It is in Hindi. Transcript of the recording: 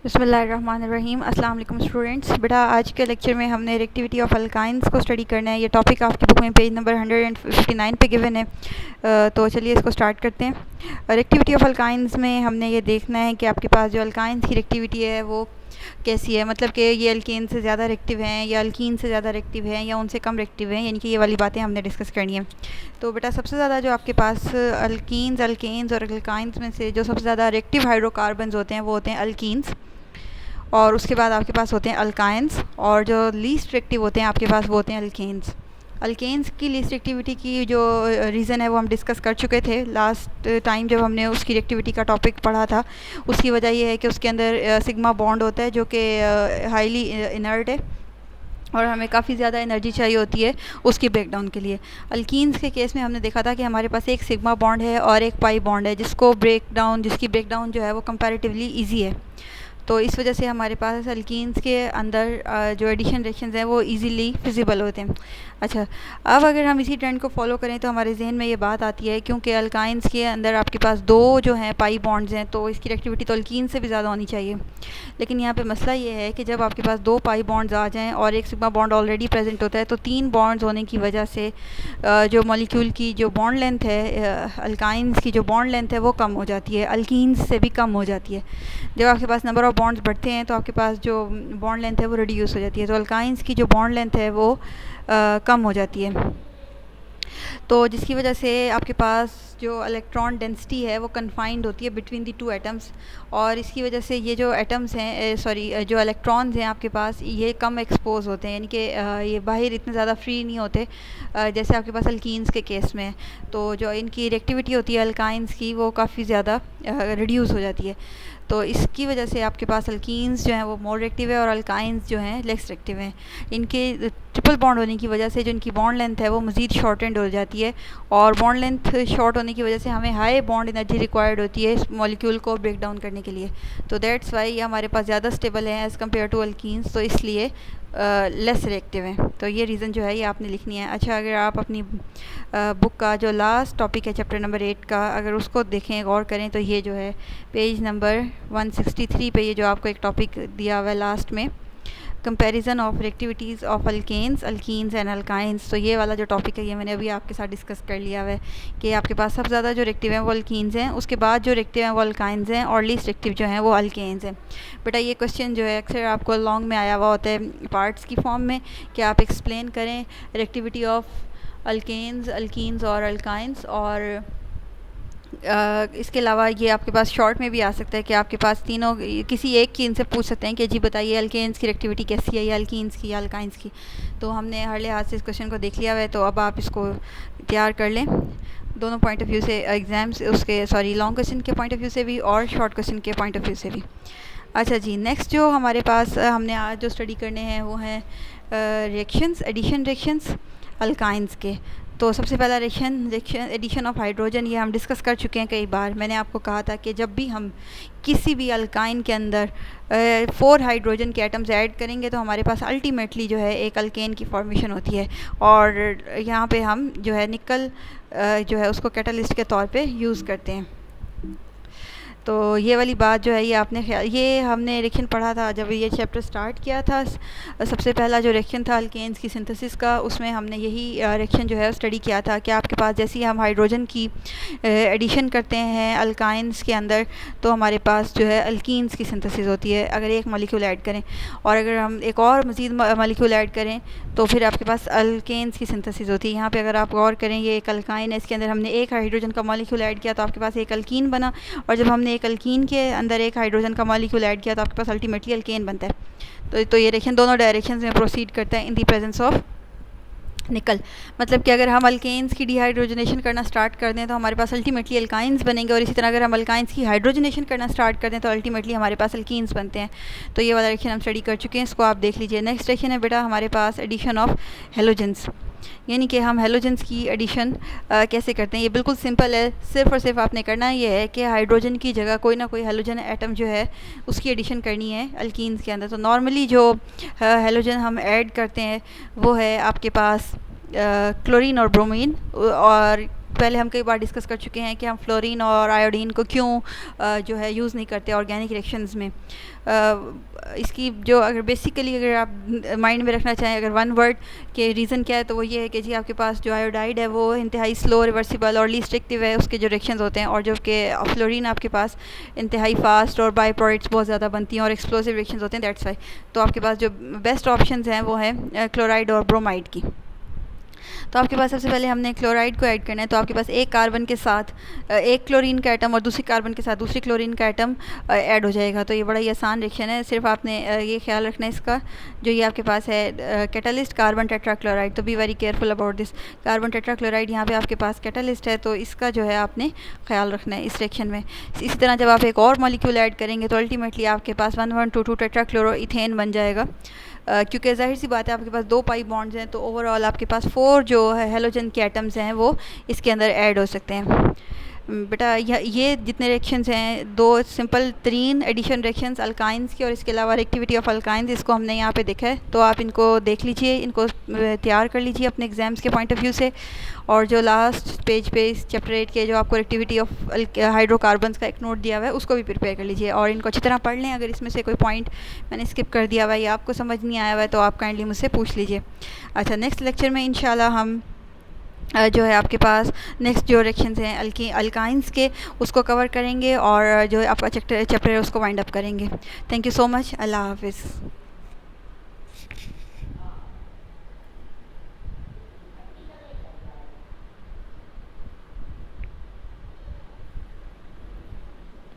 बिस्मिल्लाहिर्रहमानिर्रहीम। अस्सलाम वालेकुम स्टूडेंट्स। बेटा आज के लेक्चर में हमने रिएक्टिविटी ऑफ अल्काइंस को स्टडी करना है। ये टॉपिक आपकी बुक में पेज नंबर 159 पे गिवन है। तो चलिए इसको स्टार्ट करते हैं। रिएक्टिविटी ऑफ अल्काइंस में हमने ये देखना है कि आपके पास जो अल्काइंस की रिएक्टिविटी है वो कैसी है, मतलब कि ये अल्केन से ज़्यादा रिएक्टिव हैं या अल्कीन से ज़्यादा रिएक्टिव हैं या उनसे कम रिएक्टिव हैं, यानी कि ये वाली बातें हमने डिस्कस करनी है। तो बेटा सबसे ज़्यादा जो आपके पास अल्कीन्स, अल्केन्स और अल्काइंस में से जो सबसे ज़्यादा रिएक्टिव हाइड्रोकार्बन्स होते हैं वो होते हैं अल्कीन्स, और उसके बाद आपके पास होते हैं अल्काइंस, और जो लीस्ट रिएक्टिव होते हैं आपके पास वो होते हैं अल्केन्स। अल्केन्स की लीस्ट रिएक्टिविटी की जो रीज़न है वो हम डिस्कस कर चुके थे लास्ट टाइम जब हमने उसकी रिएक्टिविटी का टॉपिक पढ़ा था। उसकी वजह ये है कि उसके अंदर सिग्मा बॉन्ड होता है जो कि हाईली इनर्ट है और हमें काफ़ी ज़्यादा एनर्जी चाहिए होती है उसकी ब्रेकडाउन के लिए। अल्कीन्स के केस में हमने देखा था कि हमारे पास एक सिग्मा बॉन्ड है और एक पाई बॉन्ड है जिसकी ब्रेकडाउन जो है वो कंपैरेटिवली ईजी है। तो इस वजह से हमारे पास अल्कीन्स के अंदर जो एडिशन रिएक्शंस हैं वो इजीली फिजिबल होते हैं। अच्छा, अब अगर हम इसी ट्रेंड को फॉलो करें तो हमारे जहन में ये बात आती है, क्योंकि अल्काइंस के अंदर आपके पास दो जो हैं पाई बॉन्ड्स हैं तो इसकी रिएक्टिविटी तो अल्कीन से भी ज़्यादा होनी चाहिए। लेकिन यहाँ पे मसला ये है कि जब आपके पास दो पाई बॉन्ड्स आ जाएँ और एक सिग्मा बॉन्ड ऑलरेडी प्रेजेंट होता है तो तीन बॉन्ड्स होने की वजह से जो मॉलिक्यूल की जो बॉन्ड लेंथ है, अल्काइंस की जो बॉन्ड लेंथ है वो कम हो जाती है, अल्कीन्स से भी कम हो जाती है। जब आपके पास नंबर ऑफ़ बॉन्ड्स बढ़ते हैं तो आपके पास जो बॉन्ड लेंथ है वो रिड्यूस हो जाती है, तो अल्काइंस की जो बॉन्ड लेंथ है वो कम हो जाती है। तो जिसकी वजह से आपके पास जो इलेक्ट्रॉन डेंसिटी है वो कन्फाइंड होती है बिटवीन दी टू एटम्स, और इसकी वजह से ये जो एटम्स हैं जो इलेक्ट्रॉन्स हैं आपके पास ये कम एक्सपोज होते हैं, यानी कि ये बाहर इतने ज़्यादा फ्री नहीं होते जैसे आपके पास अल्कीन्स के केस में। तो जो इनकी रिएक्टिविटी होती है अल्काइंस की वो काफ़ी ज़्यादा रिड्यूस हो जाती है। तो इसकी वजह से आपके पास अल्कीन्स जो हैं वो मोर रिएक्टिव है और अल्काइंस जो हैं लेस रिएक्टिव हैं। इनके ट्रिपल बॉन्ड होने की वजह से जो इनकी बॉन्ड लेंथ है वो मज़ीद शॉर्टेंड हो जाती है, और बॉन्ड लेंथ शॉर्ट होने की वजह से हमें हाई बॉन्ड एनर्जी रिक्वायर्ड होती है इस मॉलिक्यूल को ब्रेक डाउन करने के लिए। तो दैट्स वाई ये हमारे पास ज़्यादा स्टेबल है एज़ कम्पेयर टू अल्कीन्स, तो इसलिए लेस रिएक्टिव हैं। तो ये रीज़न जो है ये आपने लिखनी है। अच्छा, अगर आप अपनी बुक का जो लास्ट टॉपिक है चैप्टर नंबर 8 का अगर उसको देखें गौर करें तो ये जो है पेज नंबर 163 पे ये जो आपको एक टॉपिक दिया हुआ है लास्ट में, comparison of reactivities of alkanes, alkenes and alkynes. तो ये वाला जो टॉपिक है ये मैंने अभी आपके साथ डिस्कस कर लिया हुआ है कि आपके पास सबसे ज़्यादा जो रिएक्टिव हैं वो अल्कीन्स हैं, उसके बाद जो रिएक्टिव हैं वो अल्काइंस हैं, और लीस्ट रिएक्टिव जो हैं वो अल्केन्स हैं। बेटा ये क्वेश्चन जो है अक्सर आपको लॉन्ग में आया हुआ होता है पार्ट्स की फॉर्म में कि आप एक्सप्लेन करें रिएक्टिविटी ऑफ अल्केन्स, अल्कीन्स और अल्काइंस, और इसके अलावा ये आपके पास शॉर्ट में भी आ सकता है कि आपके पास तीनों किसी एक की इनसे पूछ सकते हैं कि जी बताइए अल्केन्स की रिएक्टिविटी कैसी है या अल्कीन्स की या अल्काइंस की। तो हमने हर लिहाज से इस क्वेश्चन को देख लिया हुआ है, तो अब आप इसको तैयार कर लें दोनों पॉइंट ऑफ व्यू से, एग्ज़ाम्स लॉन्ग क्वेश्चन के पॉइंट ऑफ व्यू से भी और शॉर्ट क्वेश्चन के पॉइंट ऑफ व्यू से भी। अच्छा जी, नेक्स्ट जो हमारे पास हमने आज जो स्टडी करने हैं वो हैं रिएक्शंस, एडिशन रिएक्शंस अल्काइंस के। तो सबसे पहला रिएक्शन एडिशन ऑफ हाइड्रोजन, ये हम डिस्कस कर चुके हैं कई बार। मैंने आपको कहा था कि जब भी हम किसी भी अल्काइन के अंदर 4 हाइड्रोजन के एटम्स ऐड करेंगे तो हमारे पास अल्टीमेटली जो है एक अल्केन की फॉर्मेशन होती है, और यहाँ पे हम जो है निकल जो है उसको कैटलिस्ट के तौर पे यूज़ करते हैं। तो ये वाली बात जो है ये हमने रिएक्शन पढ़ा था जब ये चैप्टर स्टार्ट किया था। सबसे पहला जो रिएक्शन था अल्केन्स की सिंथेसिस का, उसमें हमने यही रिएक्शन जो है स्टडी किया था कि आपके पास जैसे ही हम हाइड्रोजन की एडिशन करते हैं अल्काइंस के अंदर तो हमारे पास जो है अल्कीन्स की सिंथेसिस होती है अगर एक मॉलिक्यूल ऐड करें, और अगर हम एक और मज़ीद मॉलिक्यूल ऐड करें तो फिर आपके पास अल्केन्स की सिंथेसिस होती है। यहाँ पे अगर आप गौर करें ये एक अल्काइन है, इसके अंदर हमने एक हाइड्रोजन का मॉलिक्यूल ऐड किया तो आपके पास एक अल्कीन बना, और जब हमने एक अल्कीन के अंदर एक हाइड्रोजन का मॉलिक्यूल ऐड किया तो आपके पास अल्टीमेटली अल्केन बनता है। तो ये रिएक्शन दोनों डायरेक्शंस में प्रोसीड करता है इन दी प्रेजेंस ऑफ निकल। मतलब कि अगर हम अल्केन्स की डिहाइड्रोजनेशन करना स्टार्ट कर दें तो हमारे पास अल्टीमेटली अल्काइंस बनेंगे, और इसी तरह अगर हम अल्काइंस की हाइड्रोजनेशन करना स्टार्ट कर दें तो अल्टीमेटली हमारे पास अल्कीन्स बनते हैं। तो ये वाला रिएक्शन हम स्टडी कर चुके हैं, इसको आप देख लीजिए। नेक्स्ट रिएक्शन है बेटा हमारे पास एडिशन ऑफ हेलोजेंस, यानी कि हम हेलोजेंस की एडिशन कैसे करते हैं। ये बिल्कुल सिंपल है, सिर्फ और सिर्फ आपने करना ये है कि हाइड्रोजन की जगह कोई ना कोई हेलोजन एटम जो है उसकी एडिशन करनी है अल्कीन्स के अंदर। तो नॉर्मली जो हेलोजन हम ऐड करते हैं वो है आपके पास क्लोरीन और ब्रोमीन, और पहले हम कई बार डिस्कस कर चुके हैं कि हम फ्लोरीन और आयोडीन को क्यों जो है यूज़ नहीं करते ऑर्गेनिक रिएक्शंस में। इसकी जो अगर बेसिकली अगर आप माइंड में रखना चाहें अगर वन वर्ड के रीज़न क्या है तो वो ये है कि जी आपके पास जो आयोडाइड है वो इंतहाई स्लो, रिवर्सिबल और लीस्ट एक्टिव है, उसके जो रिएक्शंस होते हैं, और जो कि फ्लोरीन आपके पास इंतहाई फास्ट और बाई प्रोडक्ट्स बहुत ज़्यादा बनती हैं और एक्सप्लोसिव रिएक्शंस होते हैं, दैट्स वाई। तो आपके पास जो बेस्ट ऑप्शंस हैं वो है क्लोराइड और ब्रोमाइड की। तो आपके पास सबसे पहले हमने क्लोराइड को ऐड करना है। तो आपके पास एक कार्बन के साथ एक क्लोरीन का एटम और दूसरी कार्बन के साथ दूसरी क्लोरीन का एटम ऐड हो जाएगा। तो ये बड़ा ही आसान रिएक्शन है, सिर्फ आपने ये ख्याल रखना है इसका, जो ये आपके पास है कैटलिस्ट कार्बन टेट्राक्लोराइड। तो be very careful about this. Carbon tetrachloride यहाँ पे आपके पास कैटलिस्ट है, तो इसका जो है आपने ख्याल रखना है इस रिएक्शन में। इसी तरह जब आप एक और मॉलिक्यूल ऐड करेंगे तो अल्टीमेटली आपके पास 1,1,2,2 टेट्राक्लोरोइथेन बन जाएगा। क्योंकि जाहिर सी बात है आपके पास 2 पाई बॉन्ड्स हैं, तो ओवरऑल आपके पास 4 जो है हेलोजन के एटम्स हैं वो इसके अंदर ऐड हो सकते हैं। बेटा ये जितने रिएक्शंस हैं, 2 सिंपल तरीन एडिशन रिएक्शंस अल्काइंस की और इसके अलावा रिएक्टिविटी ऑफ अल्काइंस, इसको हमने यहाँ पे देखा है। तो आप इनको देख लीजिए, इनको तैयार कर लीजिए अपने एग्ज़ाम्स के पॉइंट ऑफ व्यू से। और जो लास्ट पेज पे इस चैप्टर 8 के जो आपको रिएक्टिविटी ऑफ हाइड्रोकार्बन्स का एक नोट दिया हुआ है उसको भी प्रिपेयर कर लीजिए और इनको अच्छी तरह पढ़ लें। अगर इसमें से कोई पॉइंट मैंने स्किप कर दिया हुआ है या आपको समझ नहीं आया हुआ है तो आप काइंडली मुझसे पूछ लीजिए। अच्छा, नेक्स्ट लेक्चर में इंशाल्लाह हम जो है आपके पास नेक्स्ट जो रिएक्शंस हैं अल्काइंस के उसको कवर करेंगे और जो आपका चैप्टर है उसको वाइंड अप करेंगे। Thank you so much. Allah हाफिज़।